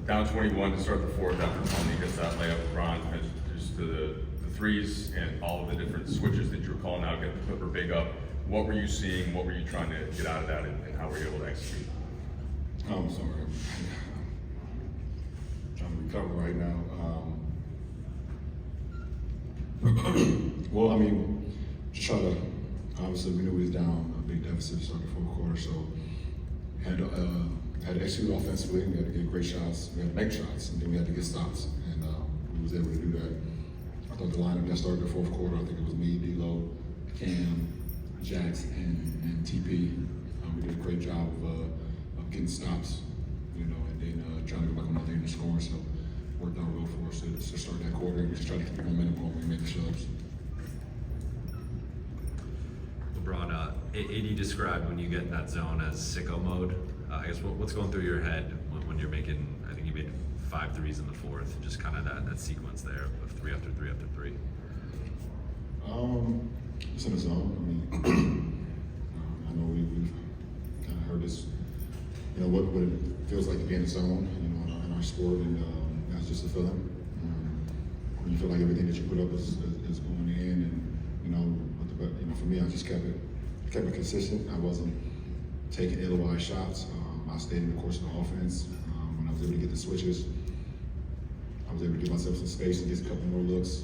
down 21 to start the fourth after Tony gets that layup. LeBron just the threes and all of the different switches that you were calling out, get the Clipper big up. What were you seeing? What were you trying to get out of that, and how were you able to execute? I'm sorry. I'm trying to recover right now. Well, I mean, just try to, obviously we knew we was down a big deficit starting the fourth quarter, so had to execute offensively. We had to get great shots, we had to make shots, and then we had to get stops, and we was able to do that. I thought the lineup that started the fourth quarter, I think it was me, D-Lo, Cam, Jax, and TP. We did a great job of getting stops, you know, and then trying to go back on another end of scoring, so worked out well for us to start that quarter, and we just tried to keep the momentum going when we made the subs. LeBron, AD described when you get in that zone as sicko mode. I guess what's going through your head when you're making, I think you made 5 threes in the fourth, just kind of that sequence there of 3 after 3 after 3. Just in the zone. I mean, I know we've kind of heard this, you know, what it feels like to be in the zone, you know, in our sport, and that's just a feeling. When you feel like everything that you put up is going in, and you know, for me, I just kept it consistent. I wasn't taking ill-advised shots. I stayed in the course of the offense. When I was able to get the switches, I was able to give myself some space and get a couple more looks.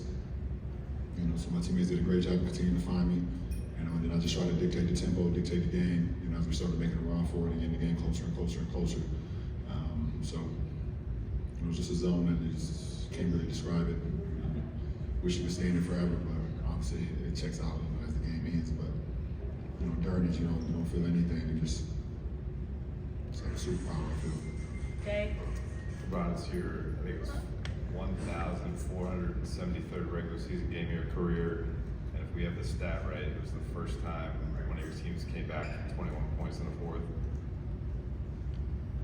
You know, so my teammates did a great job of continuing to find me. You know, and then I just tried to dictate the tempo, dictate the game. You know, as we started making a run for it and getting the game closer and closer and closer. So it was just a zone that you just can't really describe it. Wish it was staying there forever, but obviously it checks out, you know, as the game ends. But you know, during it, you don't feel anything. It's like a superpower, I feel. Jay? LeBron, it's your, I think it was 1,473rd regular season game of your career. And if we have the stat right, it was the first time one of your teams came back from 21 points in the fourth.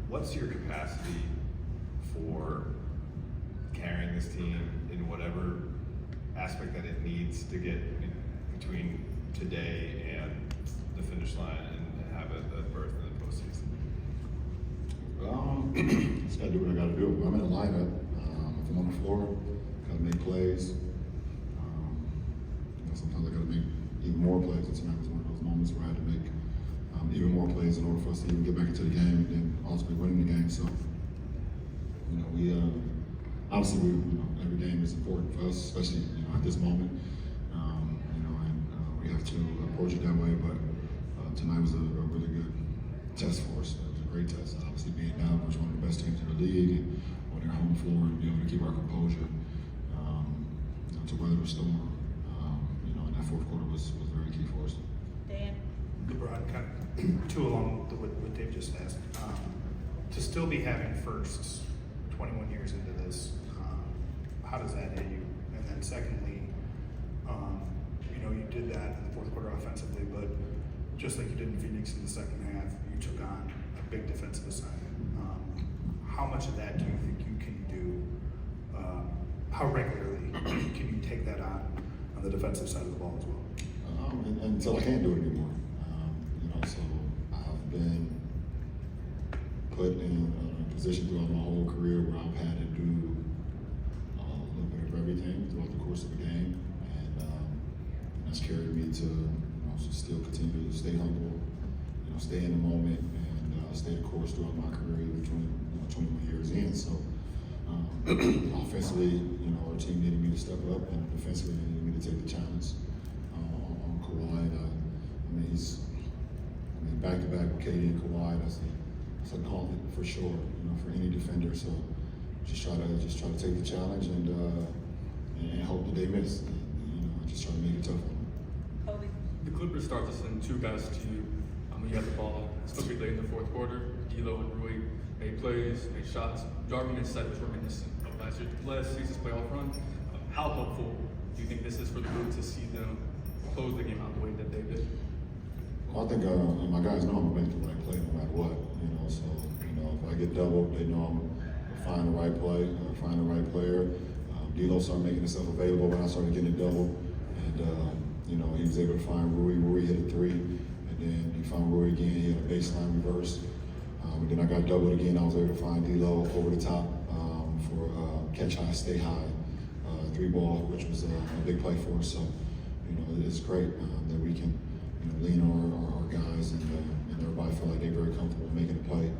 What's your capacity for carrying this team in whatever aspect that it needs to get between today and the finish line and have a berth in the postseason? Just gotta do what I gotta do. I'm in a lineup. If I'm on the floor, gotta make plays. You know, sometimes I gotta make even more plays. And tonight was one of those moments where I had to make even more plays in order for us to even get back into the game and then ultimately winning the game. So, you know, we obviously every game is important for us, especially at this moment. You know, and we have to approach it that way. But tonight was a really good test for us. It was a great test. Obviously, being down, which one of the best teams in the league, on their home floor, and be able to keep our composure, you know, to weather the storm. You know, and that fourth quarter was very key for us. Dan? LeBron, kind of too along with what Dave just asked. To still be having firsts 21 years into this, how does that hit you? And then secondly, you know, you did that in the fourth quarter offensively, but just like you did in Phoenix in the second half, you took on a big defensive assignment. How much of that do you think you can do? How regularly can you take that on the defensive side of the ball as well? Until I can't do it anymore. You know, so I've been put in a position throughout my whole career where I've had to do a little bit of everything throughout the course of the game, and that's carried me to still continue to stay humble, you know, stay in the moment, and stay the course throughout my career, even 21 years in. So offensively, you know, our team needed me to step up, and defensively, they needed me to take the challenge on Kawhi. Back-to-back with KD and Kawhi, that's a gauntlet for sure, you know, for any defender. So just try to take the challenge and hope that they miss. You know, just try to make it tough on them. Kobe? The Clippers start to send 2 guys to you when you have the ball, especially late in the fourth quarter. D'Lo and Rui made plays, made shots. Jarvin and Seth was reminiscent of last season's playoff run. How helpful do you think this is for the group to see them close the game out the way that they did? Well, I think my guys know I'm going to make the right play no matter what. You know, so you know, if I get doubled, they know I'm going to find the right play, find the right player. D'Lo started making himself available when I started getting doubled, and you know, he was able to find Rui. Rui hit a 3, and then he found Rui again. He had a baseline reverse. And then I got doubled again. I was able to find D'Lo over the top for catch high, stay high, 3-ball, which was a big play for us. So, you know, it's great that we can, you know, lean on our guys and everybody feel like they're very comfortable making a play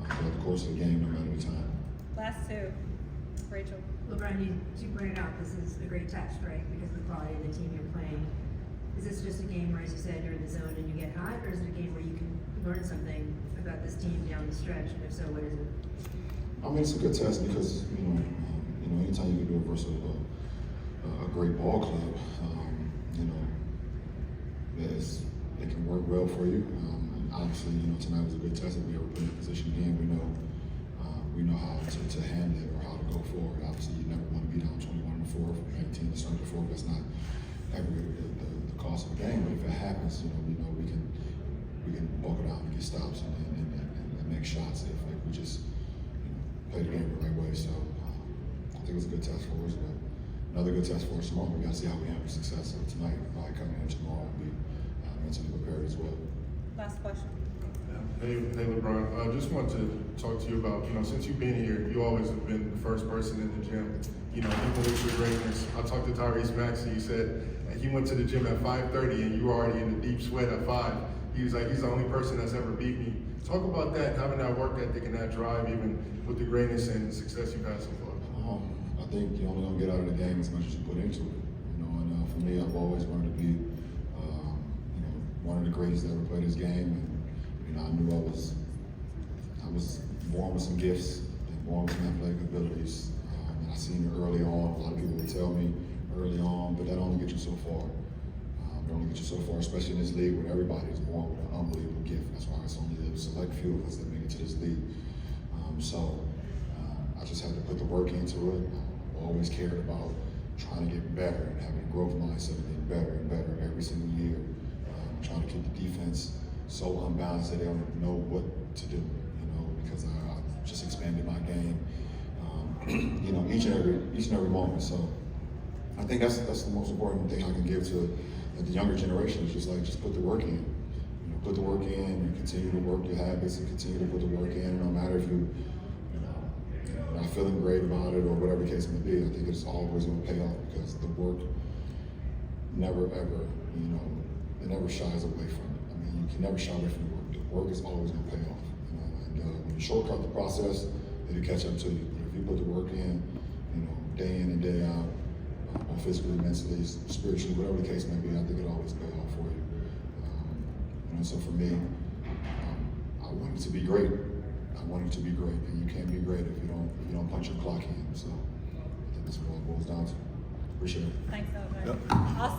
throughout the course of the game, no matter the time. Last two. Rachel. LeBron, you pointed out this is a great test, right? Because of the quality of the team you're playing. Is this just a game where, as you said, you're in the zone and you get hot, or is it a game where you can learn something about this team down the stretch? And if so, what is it? I mean, it's a good test because anytime you can do it versus a great ball club, it can work well for you. And obviously, tonight was a good test. If we ever put in a position again, we know how to handle it or how to go forward. Obviously, you never want to be down 21 in the fourth, 19 to start the fourth. That's not ever the cost of the game. But if it happens, we can buckle down and get stops and make shots if we just play the game the right way. So I think it was a good test for us. But another good test for us tomorrow. We got to see how we have success tonight. Probably coming in tomorrow and be mentally prepared as well. Last question. Hey LeBron, I just want to talk to you about, since you've been here, you always have been the first person in the gym. Even with your greatness, I talked to Tyrese Maxey. He said he went to the gym at 5:30 and you were already in the deep sweat at 5. He was like, he's the only person that's ever beat me. Talk about that, having that work ethic and that drive, even with the greatness and the success you've had so far. I think you're only gonna get out of the game as much as you put into it. And for me, I've always wanted to be, one of the greatest that ever played this game. And I knew I was born with some gifts and born with some athletic abilities. And I seen it early on. A lot of people would tell me early on, but that only gets you so far. It only gets you so far, especially in this league where everybody is born with an unbelievable gift. That's why it's only a select few of us that make it to this league. I just had to put the work into it. I always cared about trying to get better and having a growth mindset and getting better and better every single year. Trying to keep the defense so unbalanced that they don't know what to do, because I just expanded my game, each and every moment. So I think that's the most important thing I can give to the younger generation is just put the work in. Put the work in, you continue to work your habits and continue to put the work in. No matter if you're not feeling great about it or whatever the case may be, I think it's always going to pay off because the work never ever, it never shies away from it. I mean, you can never shy away from the work. The work is always going to pay off. And when you shortcut the process, it'll catch up to you. But if you put the work in, day in and day out, physically, mentally, spiritually, whatever the case may be, I think it'll always pay off for you. So for me, I want it to be great. I want it to be great, and you can't be great if you don't punch your clock in. So I think that's what it all boils down to. Appreciate it. Thanks, LeBron. Also